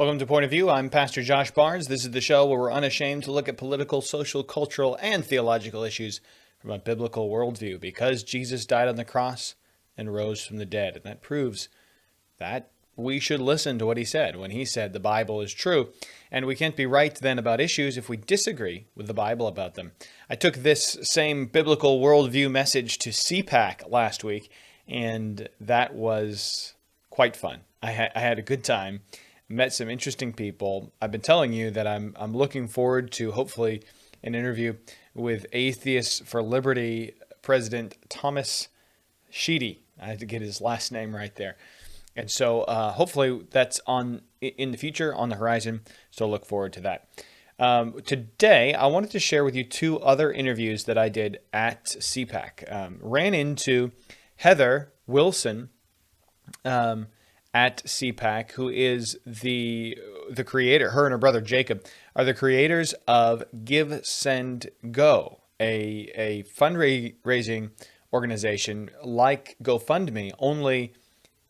Welcome to Point of View. I'm Pastor Josh Barnes. This is the show where we're unashamed to look at political, social, cultural, and theological issues from a biblical worldview, because Jesus died on the cross and rose from the dead. And that proves that we should listen to what he said when he said the Bible is true. And we can't be right then about issues if we disagree with the Bible about them. I took this same biblical worldview message to CPAC last week, and that was quite fun. I had a good time. Met some interesting people. I've been telling you that I'm looking forward to hopefully an interview with Atheists for Liberty President Thomas Sheedy. I had to get his last name right there. And so hopefully that's in the future, on the horizon. So look forward to that. Today, I wanted to share with you two other interviews that I did at CPAC. Ran into Heather Wilson at CPAC, who is the creator. Her and her brother Jacob are the creators of Give, Send, Go, a fundraising organization like GoFundMe, only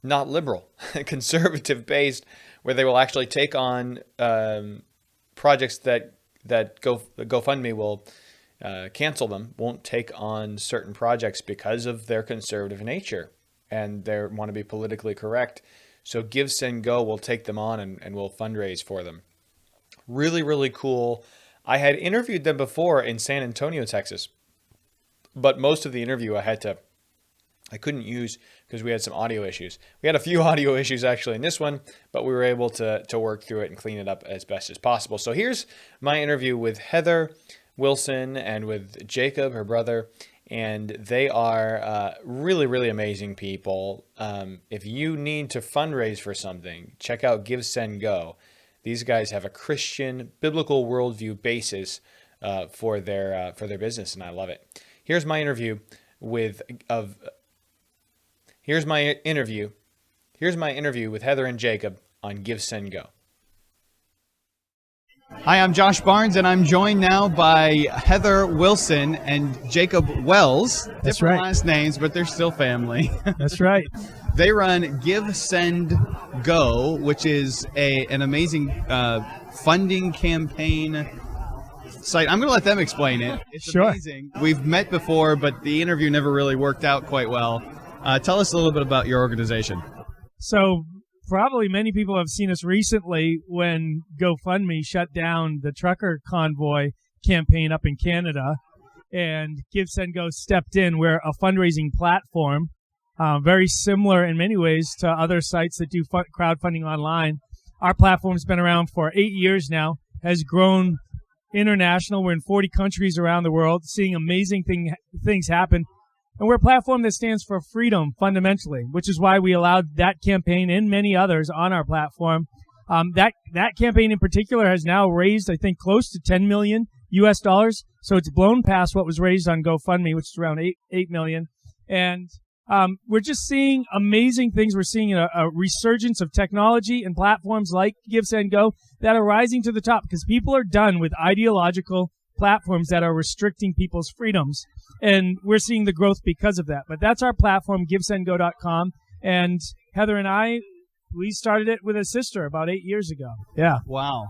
not liberal, conservative based, where they will actually take on projects that GoFundMe will cancel them, won't take on certain projects because of their conservative nature, and they want to be politically correct. So Give, Send, Go will take them on and will fundraise for them. Really, really cool. I had interviewed them before in San Antonio, Texas, but most of the interview I couldn't use because we had some audio issues. We had a few audio issues actually in this one, but we were able to work through it and clean it up as best as possible. So here's my interview with Heather Wilson and with Jacob, her brother, and they are really, really amazing people. If you need to fundraise for something, check out Give, Send, Go. These guys have a Christian, biblical worldview basis for their business, and I love it. Here's my interview with Heather and Jacob on Give, Send, Go. Hi, I'm Josh Barnes, and I'm joined now by Heather Wilson and Jacob Wells. That's Different right. last names, but they're still family. That's right. They run Give, Send, Go, which is an amazing funding campaign site. I'm going to let them explain it. It's Sure. amazing. We've met before, but the interview never really worked out quite well. Tell us a little bit about your organization. So probably many people have seen us recently when GoFundMe shut down the trucker convoy campaign up in Canada, and Give, Send, Go stepped in. We're a fundraising platform, very similar in many ways to other sites that do crowdfunding online. Our platform's been around for 8 years now, has grown international. We're in 40 countries around the world, seeing amazing things happen. And we're a platform that stands for freedom fundamentally, which is why we allowed that campaign and many others on our platform. That campaign in particular has now raised, I think, close to $10 million US. So it's blown past what was raised on GoFundMe, which is around 8 million. And we're just seeing amazing things. We're seeing a resurgence of technology and platforms like Give, Send, Go that are rising to the top because people are done with ideological platforms that are restricting people's freedoms. And we're seeing the growth because of that. But that's our platform, GiveSendGo.com. And Heather and I, we started it with a sister about 8 years ago. Yeah. Wow.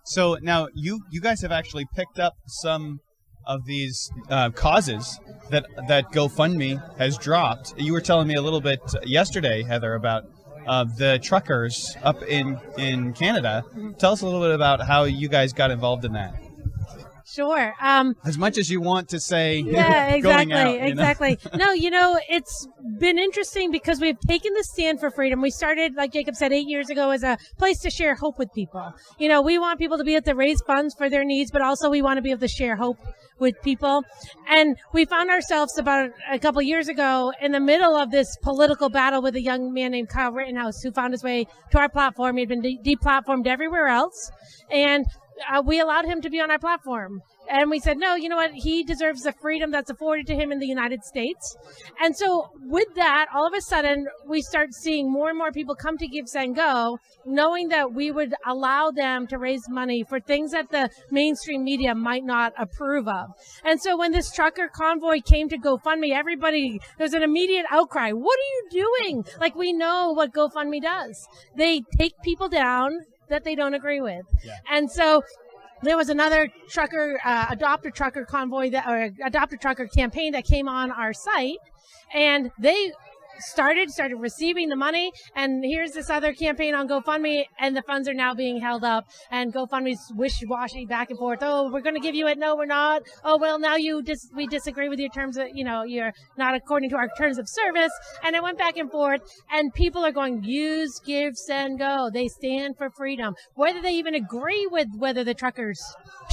So now you guys have actually picked up some of these causes that GoFundMe has dropped. You were telling me a little bit yesterday, Heather, about the truckers up in Canada. Tell us a little bit about how you guys got involved in that. Sure. As much as you want to say, Yeah, exactly, going out, exactly. No, it's been interesting because we've taken the stand for freedom. We started, like Jacob said, 8 years ago as a place to share hope with people. We want people to be able to raise funds for their needs, but also we want to be able to share hope with people. And we found ourselves about a couple of years ago in the middle of this political battle with a young man named Kyle Rittenhouse who found his way to our platform. He had been deplatformed everywhere else. And we allowed him to be on our platform. And we said, no, you know what? He deserves the freedom that's afforded to him in the United States. And so with that, all of a sudden, we start seeing more and more people come to Give, Send, Go, knowing that we would allow them to raise money for things that the mainstream media might not approve of. And so when this trucker convoy came to GoFundMe, there's an immediate outcry. What are you doing? Like, we know what GoFundMe does. They take people down that they don't agree with. Yeah. And so there was another trucker, adopt a trucker convoy or adopt a trucker campaign that came on our site, and they started receiving the money, and here's this other campaign on GoFundMe, and the funds are now being held up, and GoFundMe's wishy-washy back and forth. Oh, we're going to give you it. No, we're not. Oh, well, now we disagree with your terms of, you're not according to our terms of service. And it went back and forth, and people are going, use, give, send, go. They stand for freedom. Whether they even agree with whether the truckers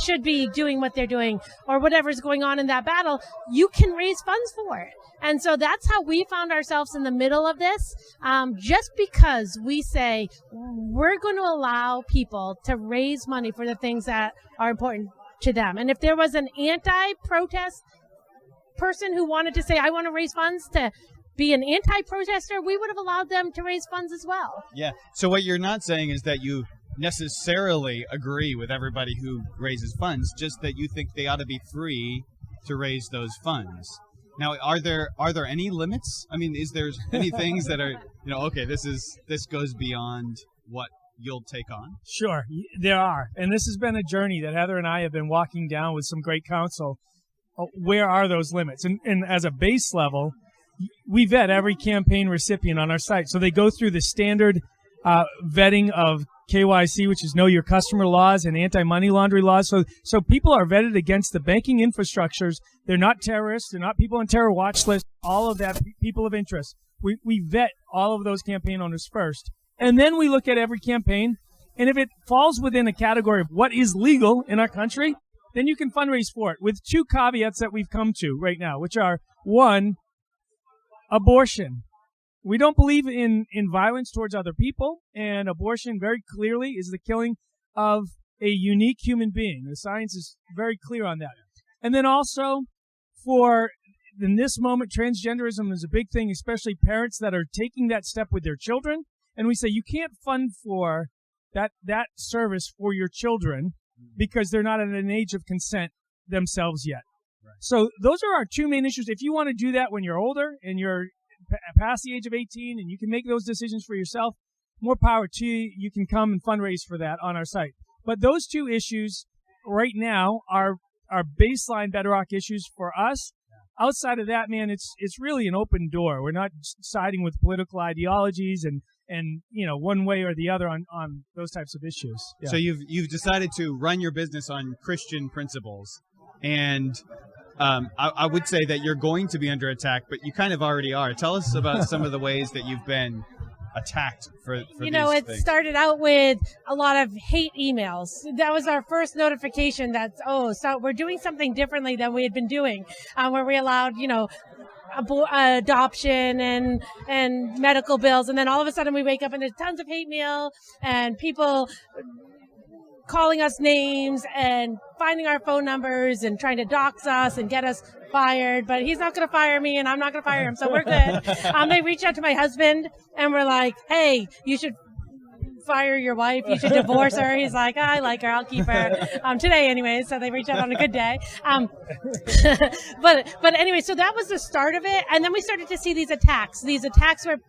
should be doing what they're doing or whatever's going on in that battle, you can raise funds for it. And so that's how we found ourselves in the middle of this, just because we say we're going to allow people to raise money for the things that are important to them. And if there was an anti-protest person who wanted to say, I want to raise funds to be an anti-protester, we would have allowed them to raise funds as well. Yeah. So what you're not saying is that you necessarily agree with everybody who raises funds, just that you think they ought to be free to raise those funds. Now, are there any limits? I mean, is there any things that are, okay, this goes beyond what you'll take on? Sure, there are. And this has been a journey that Heather and I have been walking down with some great counsel. Where are those limits? And as a base level, we vet every campaign recipient on our site. So they go through the standard vetting of KYC, which is Know Your Customer laws, and anti-money laundering laws. So people are vetted against the banking infrastructures. They're not terrorists. They're not people on terror watch list. All of that, people of interest. We vet all of those campaign owners first. And then we look at every campaign. And if it falls within a category of what is legal in our country, then you can fundraise for it with two caveats that we've come to right now, which are, one, abortion. We don't believe in violence towards other people, and abortion very clearly is the killing of a unique human being. The science is very clear on that. And then also, in this moment, transgenderism is a big thing, especially parents that are taking that step with their children. And we say you can't fund for that service for your children because they're not at an age of consent themselves yet. Right. So those are our two main issues. If you want to do that when you're older and you're past the age of 18 and you can make those decisions for yourself, more power to you. You can come and fundraise for that on our site. But those two issues right now are baseline bedrock issues for us. Outside of that, man, it's really an open door. We're not siding with political ideologies and one way or the other on those types of issues. Yeah. So you've decided to run your business on Christian principles, and I would say that you're going to be under attack, but you kind of already are. Tell us about some of the ways that you've been attacked for these it things. Started out with a lot of hate emails. That was our first notification that, so we're doing something differently than we had been doing, where we allowed, adoption and medical bills. And then all of a sudden we wake up and there's tons of hate mail and people calling us names and finding our phone numbers and trying to dox us and get us fired. But he's not going to fire me and I'm not going to fire him, so we're good. They reached out to my husband and we're like, hey, you should fire your wife. You should divorce her. He's like, I like her. I'll keep her. Today anyway. So they reached out on a good day. But anyway, so that was the start of it. And then we started to see these attacks. These attacks were,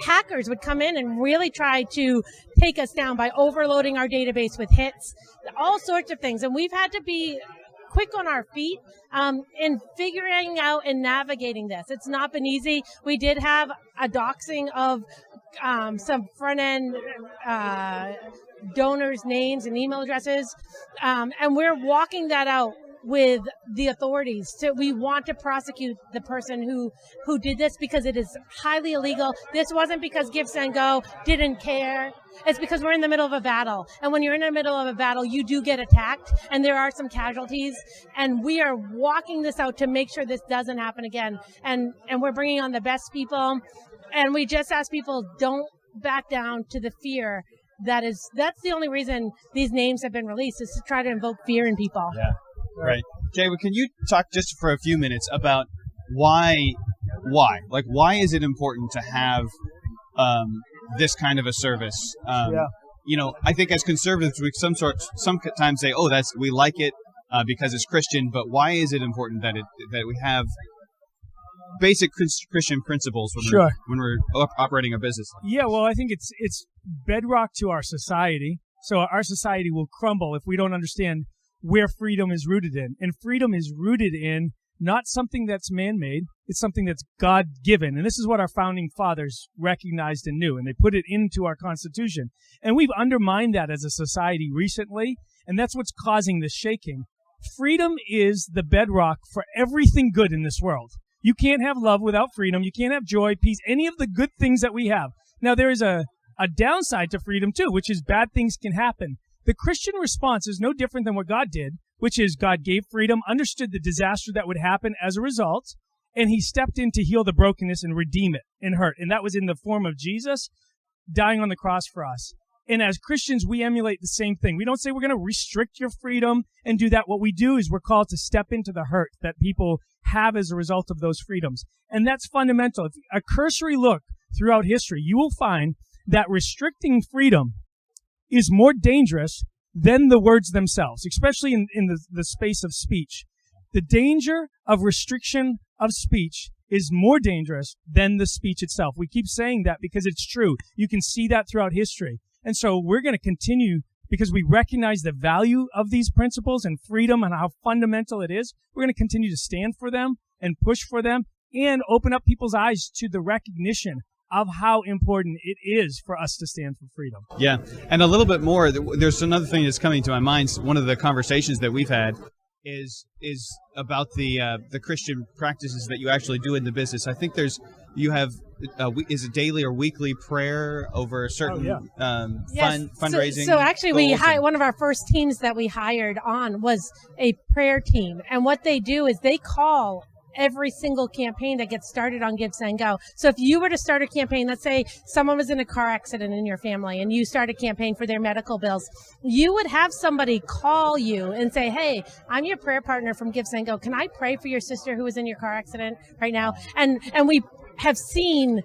hackers would come in and really try to take us down by overloading our database with hits, all sorts of things. And we've had to be quick on our feet in figuring out and navigating this. It's not been easy. We did have a doxing of some front-end donors' names and email addresses, and we're walking that out with the authorities. So we want to prosecute the person who did this because it is highly illegal. This wasn't because Give, Send, Go didn't care. It's because we're in the middle of a battle. And when you're in the middle of a battle, you do get attacked and there are some casualties. And we are walking this out to make sure this doesn't happen again. And we're bringing on the best people. And we just ask people, don't back down to the fear. That's the only reason these names have been released, is to try to invoke fear in people. Yeah. Right. Jay, can you talk just for a few minutes about why? Like, why is it important to have this kind of a service? I think as conservatives, we sometimes say, we like it because it's Christian, but why is it important that we have basic Christian principles when we're operating a business. Yeah, well, I think it's bedrock to our society. So our society will crumble if we don't understand where freedom is rooted in. And freedom is rooted in not something that's man-made. It's something that's God-given. And this is what our founding fathers recognized and knew. And they put it into our Constitution. And we've undermined that as a society recently. And that's what's causing this shaking. Freedom is the bedrock for everything good in this world. You can't have love without freedom. You can't have joy, peace, any of the good things that we have. Now, there is a downside to freedom, too, which is bad things can happen. The Christian response is no different than what God did, which is God gave freedom, understood the disaster that would happen as a result, and he stepped in to heal the brokenness and redeem it and hurt. And that was in the form of Jesus dying on the cross for us. And as Christians, we emulate the same thing. We don't say we're going to restrict your freedom and do that. What we do is we're called to step into the hurt that people have as a result of those freedoms. And that's fundamental. If a cursory look throughout history, you will find that restricting freedom is more dangerous than the words themselves, especially in the space of speech. The danger of restriction of speech is more dangerous than the speech itself. We keep saying that because it's true. You can see that throughout history. And so we're going to continue, because we recognize the value of these principles and freedom and how fundamental it is. We're going to continue to stand for them and push for them and open up people's eyes to the recognition of how important it is for us to stand for freedom. Yeah, and a little bit more, there's another thing that's coming to my mind. One of the conversations that we've had is about the Christian practices that you actually do in the business. I think you have is it daily or weekly prayer over certain fundraising? So actually, one of our first teams that we hired on was a prayer team, and what they do is they call every single campaign that gets started on Give, Send, Go. So if you were to start a campaign, let's say someone was in a car accident in your family and you start a campaign for their medical bills, you would have somebody call you and say, hey, I'm your prayer partner from Give, Send, Go. Can I pray for your sister who was in your car accident right now? And we have seen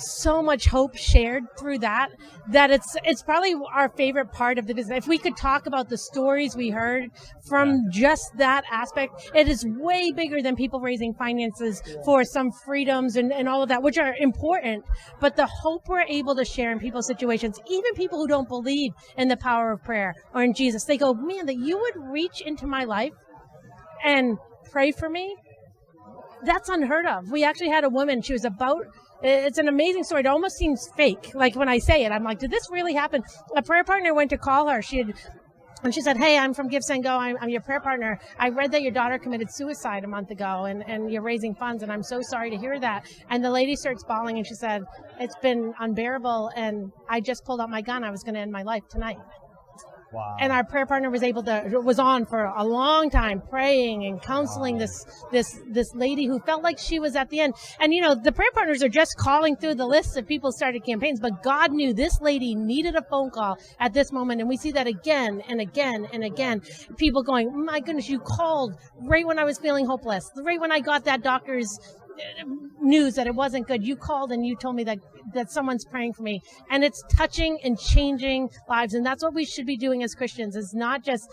so much hope shared through that it's probably our favorite part of the business. If we could talk about the stories we heard from just that aspect, it is way bigger than people raising finances for some freedoms and all of that, which are important. But the hope we're able to share in people's situations, even people who don't believe in the power of prayer or in Jesus, they go, man, that you would reach into my life and pray for me. That's unheard of. We actually had a woman, she was it's an amazing story. It almost seems fake. Like when I say it, I'm like, did this really happen? A prayer partner went to call her. She said, hey, I'm from Give, Send, Go. I'm your prayer partner. I read that your daughter committed suicide a month ago and you're raising funds, and I'm so sorry to hear that. And the lady starts bawling and she said, it's been unbearable, and I just pulled out my gun. I was going to end my life tonight. Wow. And our prayer partner was on for a long time, praying and counseling this lady who felt like she was at the end. And the prayer partners are just calling through the lists of people who started campaigns, but God knew this lady needed a phone call at this moment. And we see that again and again and again. People going, my goodness, you called right when I was feeling hopeless, right when I got that doctor's news that it wasn't good. You called and you told me that someone's praying for me, and it's touching and changing lives. And that's what we should be doing as Christians, is not just,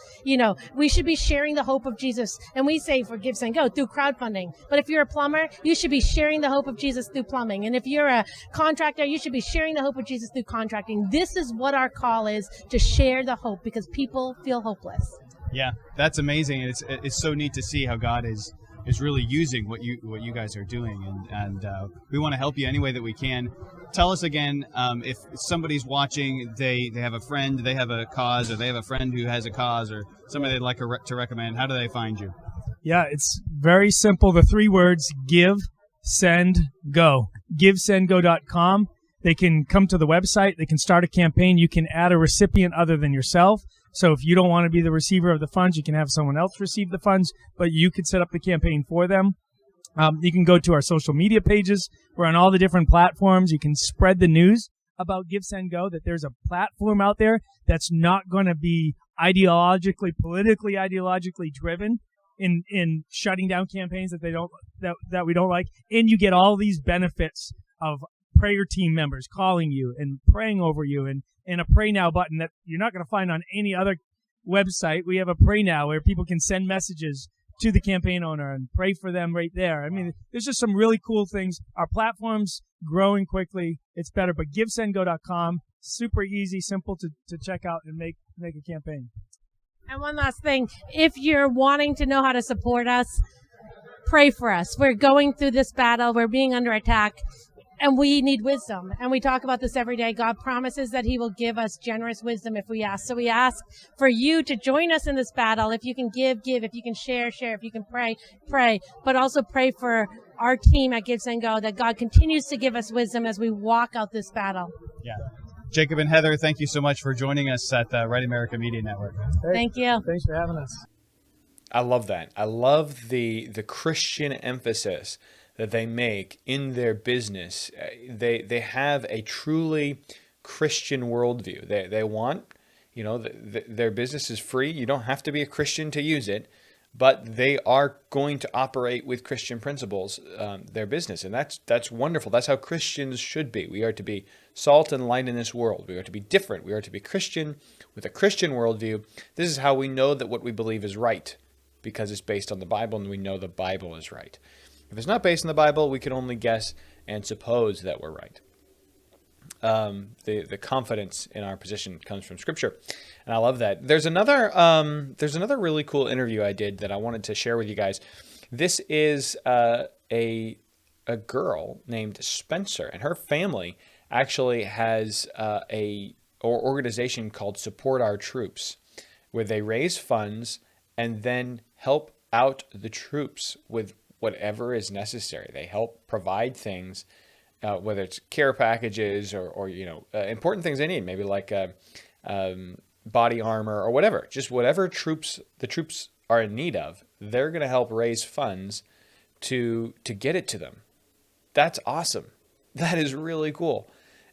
we should be sharing the hope of Jesus. And we say for Give, Send, Go through crowdfunding. But if you're a plumber, you should be sharing the hope of Jesus through plumbing. And if you're a contractor, you should be sharing the hope of Jesus through contracting. This is what our call is, to share the hope, because people feel hopeless. Yeah, that's amazing. It's so neat to see how God is really using what you guys are doing, and we want to help you any way that we can. Tell us again, if somebody's watching, they have a friend, they have a cause, or they have a friend who has a cause, or somebody they'd like to recommend, how do they find you? Yeah, it's very simple. The 3 words: Give, Send, Go. GiveSendGo.com. They can come to the website. They can start a campaign. You can add a recipient other than yourself. So if you don't want to be the receiver of the funds, you can have someone else receive the funds, but you could set up the campaign for them. You can go to our social media pages. We're on all the different platforms. You can spread the news about Give, Send, Go, that there's a platform out there that's not going to be politically ideologically driven in shutting down campaigns that we don't like. And you get all these benefits of prayer team members calling you and praying over you, and a Pray Now button that you're not going to find on any other website. We have a Pray Now where people can send messages to the campaign owner and pray for them right there. I mean, there's just some really cool things. Our platform's growing quickly. It's better, but GiveSendGo.com, super easy, simple to check out and make a campaign. And one last thing, if you're wanting to know how to support us, pray for us. We're going through this battle. We're being under attack. And we need wisdom. And we talk about this every day. God promises that he will give us generous wisdom if we ask. So we ask for you to join us in this battle. If you can give. If you can share. If you can pray. But also pray for our team at Give, Send, Go, that God continues to give us wisdom as we walk out this battle. Yeah. Jacob and Heather, thank you so much for joining us at the Right America Media Network. Hey, thank you. Thanks for having us. I love that. I love the Christian emphasis that they make in their business. They have a truly Christian worldview. They want, their business is free. You don't have to be a Christian to use it, but they are going to operate with Christian principles, their business. And that's wonderful. That's how Christians should be. We are to be salt and light in this world. We are to be different. We are to be Christian with a Christian worldview. This is how we know that what we believe is right, because it's based on the Bible and we know the Bible is right. If it's not based on the Bible, we can only guess and suppose that we're right. The confidence in our position comes from Scripture, and I love that. There's another really cool interview I did that I wanted to share with you guys. This is a girl named Spencer, and her family actually has a organization called Support Our Troops, where they raise funds and then help out the troops with whatever is necessary. They help provide things, whether it's care packages or important things they need, maybe like body armor or whatever. Just whatever the troops are in need of, they're going to help raise funds to get it to them. That's awesome. That is really cool.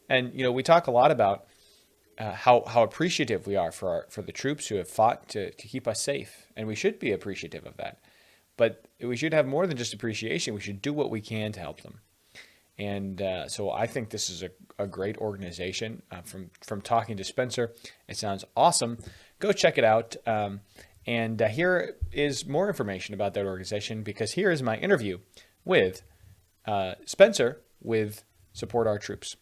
And we talk a lot about how appreciative we are for the troops who have fought to keep us safe, and we should be appreciative of that. But we should have more than just appreciation. We should do what we can to help them. And so I think this is a great organization. From talking to Spencer, it sounds awesome. Go check it out. And here is more information about that organization, because here is my interview with Spencer with Support Our Troops.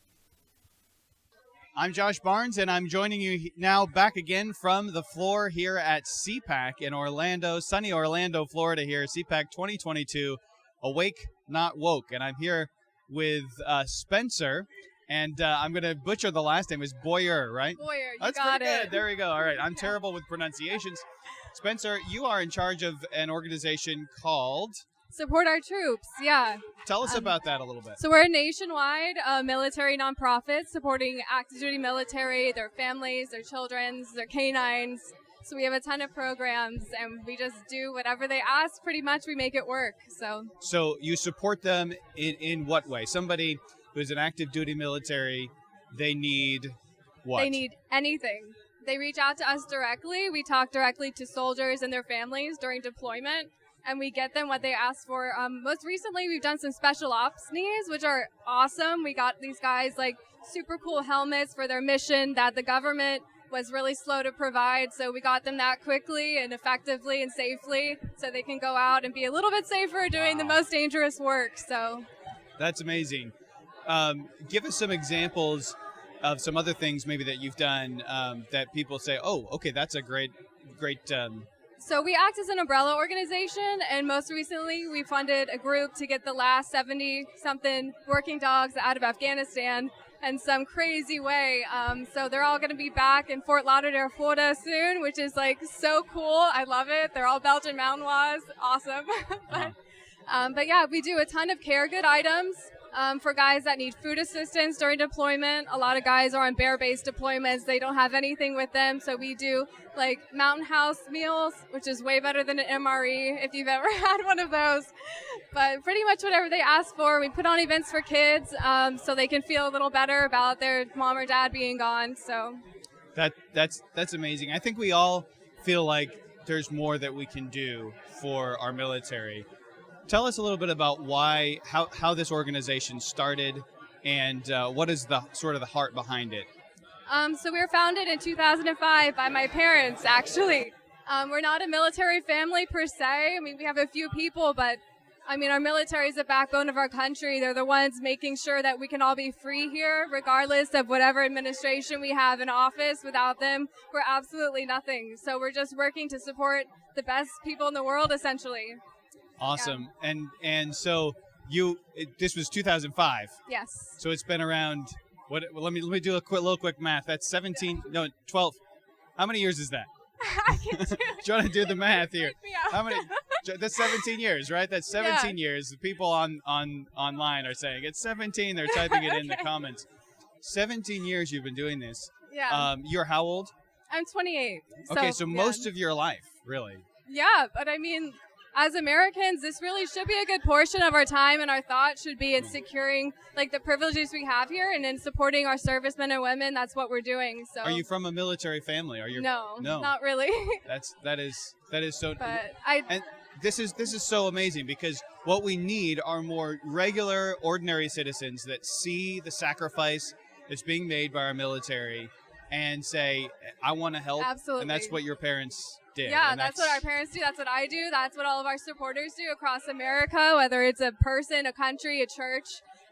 I'm Josh Barnes, and I'm joining you now back again from the floor here at CPAC in Orlando, sunny Orlando, Florida here, CPAC 2022, Awake, Not Woke. And I'm here with Spencer, and I'm going to butcher the last name. It's Boyer, right? Boyer, you That's got pretty it. good. There we go. All right. I'm terrible with pronunciations. Spencer, you are in charge of an organization called... Support Our Troops, yeah. Tell us about that a little bit. So we're a nationwide military nonprofit supporting active duty military, their families, their children, their canines. So we have a ton of programs, and we just do whatever they ask. Pretty much we make it work. So you support them in what way? Somebody who's an active duty military, they need what? They need anything. They reach out to us directly. We talk directly to soldiers and their families during deployment, and we get them what they ask for. Most recently, we've done some special ops needs, which are awesome. We got these guys like super cool helmets for their mission that the government was really slow to provide. So we got them that quickly and effectively and safely, so they can go out and be a little bit safer doing the most dangerous work. So that's amazing. Give us some examples of some other things maybe that you've done that people say, oh, okay, that's a great. So we act as an umbrella organization, and most recently we funded a group to get the last 70-something working dogs out of Afghanistan in some crazy way. So they're all going to be back in Fort Lauderdale, Florida soon, which is like so cool. I love it. They're all Belgian Malinois. Awesome. But yeah, we do a ton of care good items. For guys that need food assistance during deployment. A lot of guys are on bear-based deployments. They don't have anything with them, so we do like Mountain House meals, which is way better than an MRE if you've ever had one of those. But pretty much whatever they ask for. We put on events for kids so they can feel a little better about their mom or dad being gone. So that's amazing. I think we all feel like there's more that we can do for our military. Tell us a little bit about how this organization started, and what is the sort of the heart behind it? So we were founded in 2005 by my parents, actually. We're not a military family per se. I mean, we have a few people, but I mean, our military is the backbone of our country. They're the ones making sure that we can all be free here, regardless of whatever administration we have in office. Without them, we're absolutely nothing. So we're just working to support the best people in the world, essentially. Awesome. And so this was 2005. Yes. So it's been around. What? Well, let me do a quick math. That's 12. How many years is that? I can do it. Trying to do the math here. Freak me out. How many? That's 17 years, right? That's 17 years. The people online are saying it's 17. They're typing it in the comments. 17 years you've been doing this. Yeah. You're how old? I'm 28. Okay, so most of your life, really. Yeah, but I mean, as Americans, this really should be a good portion of our time, and our thought should be in securing like the privileges we have here and in supporting our servicemen and women. That's what we're doing. So. Are you from a military family? Are you? No, no, not really. that is so. But and this is so amazing because what we need are more regular, ordinary citizens that see the sacrifice that's being made by our military and say, "I want to help." Absolutely. And that's what your parents did. Yeah, and that's what our parents do. That's what I do. That's what all of our supporters do across America, whether it's a person, a country, a church,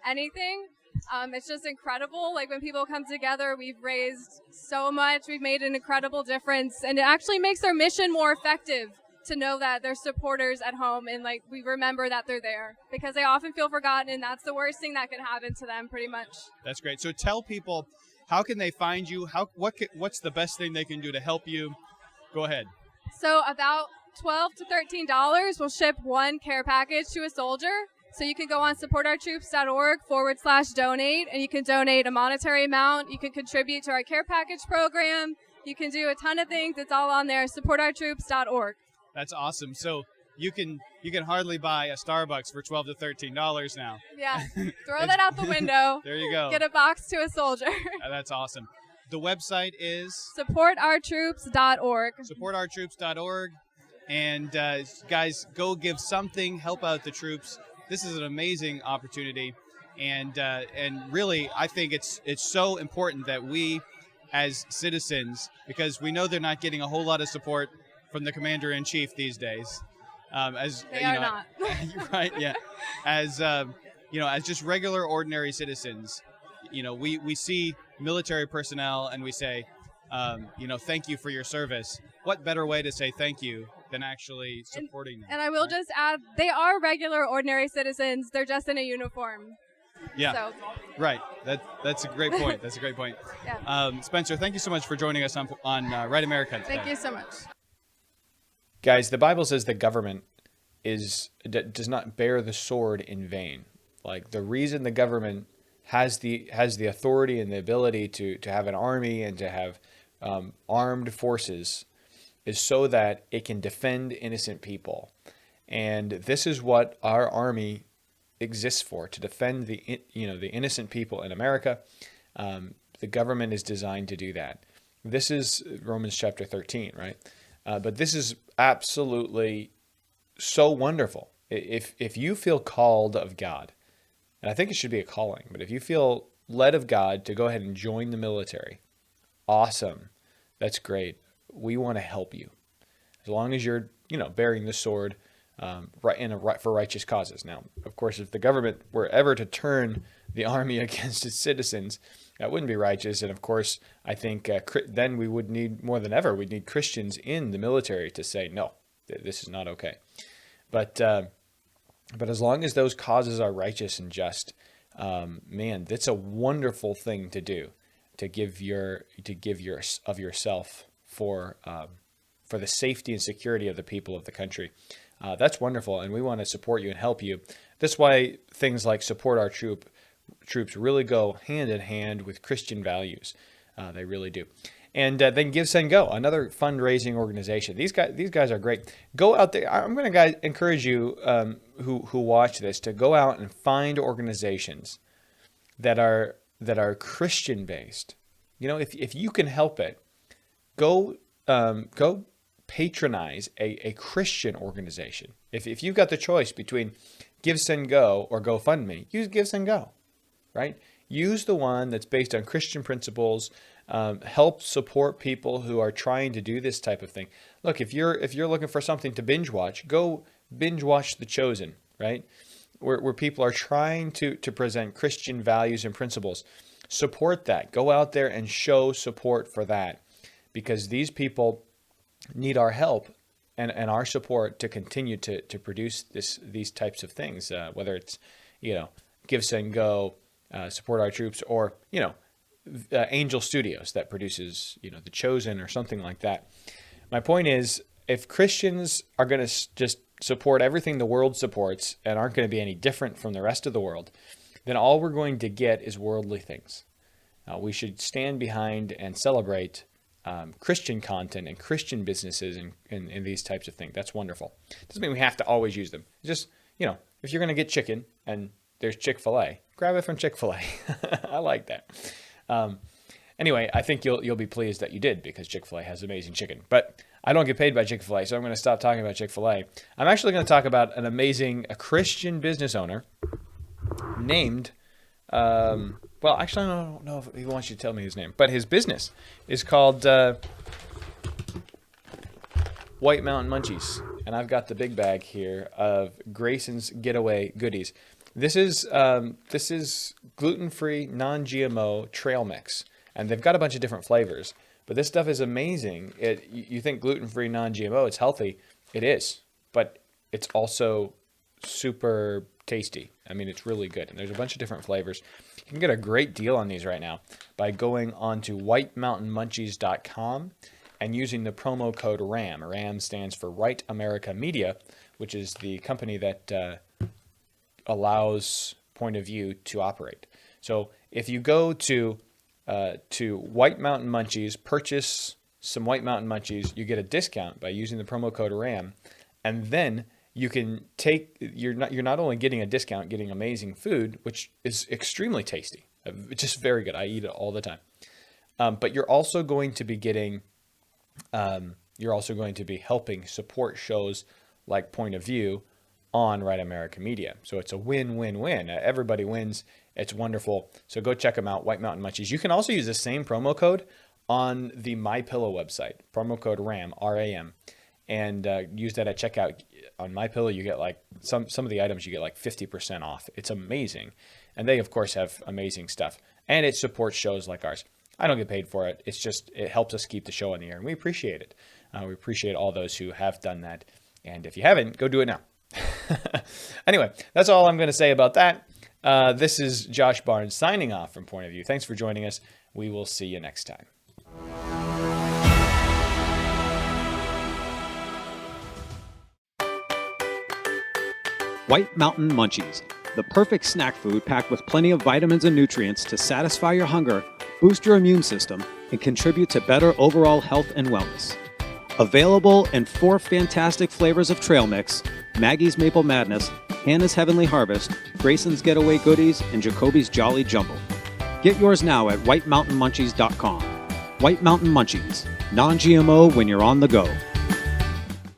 anything. It's just incredible. Like when people come together, we've raised so much. We've made an incredible difference. And it actually makes their mission more effective to know that there's supporters at home and like we remember that they're there because they often feel forgotten, and that's the worst thing that can happen to them pretty much. That's great. So tell people, how can they find you? What's the best thing they can do to help you? Go ahead. So about $12 to $13 will ship one care package to a soldier. So you can go on supportourtroops.org/donate, and you can donate a monetary amount. You can contribute to our care package program. You can do a ton of things. It's all on there, supportourtroops.org. That's awesome. So you can hardly buy a Starbucks for $12 to $13 now. Yeah, throw that out the window. There you go. Get a box to a soldier. That's awesome. The website is supportourtroops.org. Supportourtroops.org. And guys, go give something, help out the troops. This is an amazing opportunity, and really, I think it's so important that we, as citizens, because we know they're not getting a whole lot of support from the commander-in-chief these days. They are not. Right? Yeah. As as just regular, ordinary citizens, we see military personnel and we say, thank you for your service. What better way to say thank you than actually supporting them? And I will just add, they are regular, ordinary citizens. They're just in a uniform. Yeah. So. Right. That's a great point. That's a great point. Yeah. Spencer, thank you so much for joining us on Right America today. Thank you so much. Guys, the Bible says the government does not bear the sword in vain. Like the reason the government has the authority and the ability to have an army and to have armed forces is so that it can defend innocent people. And this is what our army exists for, to defend the innocent people in America. The government is designed to do that. This is Romans chapter 13, right? But this is absolutely so wonderful. If you feel called of God, and I think it should be a calling, but if you feel led of God to go ahead and join the military, awesome. That's great. We want to help you. As long as you're, bearing the sword for righteous causes. Now, of course, if the government were ever to turn the army against its citizens, that wouldn't be righteous. And of course, I think then we would need, more than ever, we'd need Christians in the military to say, no, this is not okay. But as long as those causes are righteous and just, man, that's a wonderful thing to do, to give of yourself for the safety and security of the people of the country. That's wonderful, and we want to support you and help you. That's why things like support our troops really go hand in hand with Christian values. They really do. And then Give, Send, Go, another fundraising organization. These guys are great. Go out there. I'm going to encourage you who watch this to go out and find organizations that are Christian based. If you can help it, go patronize a Christian organization. If you've got the choice between Give, Send, Go or GoFundMe, use Give, Send, Go, right? Use the one that's based on Christian principles, help support people who are trying to do this type of thing. Look, if you're looking for something to binge watch, go binge watch The Chosen, right? Where people are trying to present Christian values and principles. Support that. Go out there and show support for that, because these people need our help and our support to continue to produce these types of things, whether it's, Give, Send, Go, support our troops, or, Angel Studios that produces, The Chosen or something like that. My point is, if Christians are going to just support everything the world supports and aren't going to be any different from the rest of the world, then all we're going to get is worldly things. We should stand behind and celebrate Christian content and Christian businesses and these types of things. That's wonderful. Doesn't mean we have to always use them. Just, if you're going to get chicken and there's Chick-fil-A, grab it from Chick-fil-A. I like that. Anyway, I think you'll be pleased that you did, because Chick-fil-A has amazing chicken. But I don't get paid by Chick-fil-A, so I'm going to stop talking about Chick-fil-A. I'm actually going to talk about a Christian business owner named, well, actually, I don't know if he wants you to tell me his name, but his business is called White Mountain Munchies. And I've got the big bag here of Grayson's Getaway Goodies. This is gluten-free, non-GMO trail mix. And they've got a bunch of different flavors. But this stuff is amazing. You think gluten-free, non-GMO, it's healthy. It is. But it's also super tasty. I mean, it's really good. And there's a bunch of different flavors. You can get a great deal on these right now by going on to whitemountainmunchies.com and using the promo code RAM. RAM stands for Right America Media, which is the company that allows Point of View to operate. So if you go to White Mountain Munchies, purchase some White Mountain Munchies, you get a discount by using the promo code RAM, and then you can you're not only getting a discount, getting amazing food, which is extremely tasty, just very good. I eat it all the time. But you're also going to be getting, you're also going to be helping support shows like Point of View on Right America Media. So it's a win-win-win. Everybody wins. It's wonderful. So go check them out, White Mountain Munchies. You can also use the same promo code on the MyPillow website, promo code RAM, R-A-M, and use that at checkout. On MyPillow, you get like some of the items, you get like 50% off. It's amazing. And they, of course, have amazing stuff. And it supports shows like ours. I don't get paid for it. It's just, it helps us keep the show on the air, and we appreciate it. We appreciate all those who have done that. And if you haven't, go do it now. Anyway, that's all I'm going to say about that. This is Josh Barnes signing off from Point of View. Thanks for joining us. We will see you next time. White Mountain Munchies, the perfect snack food packed with plenty of vitamins and nutrients to satisfy your hunger, boost your immune system, and contribute to better overall health and wellness. Available in 4 fantastic flavors of trail mix: Maggie's Maple Madness, Hannah's Heavenly Harvest, Grayson's Getaway Goodies, and Jacoby's Jolly Jumble. Get yours now at whitemountainmunchies.com. White Mountain Munchies, non-GMO when you're on the go.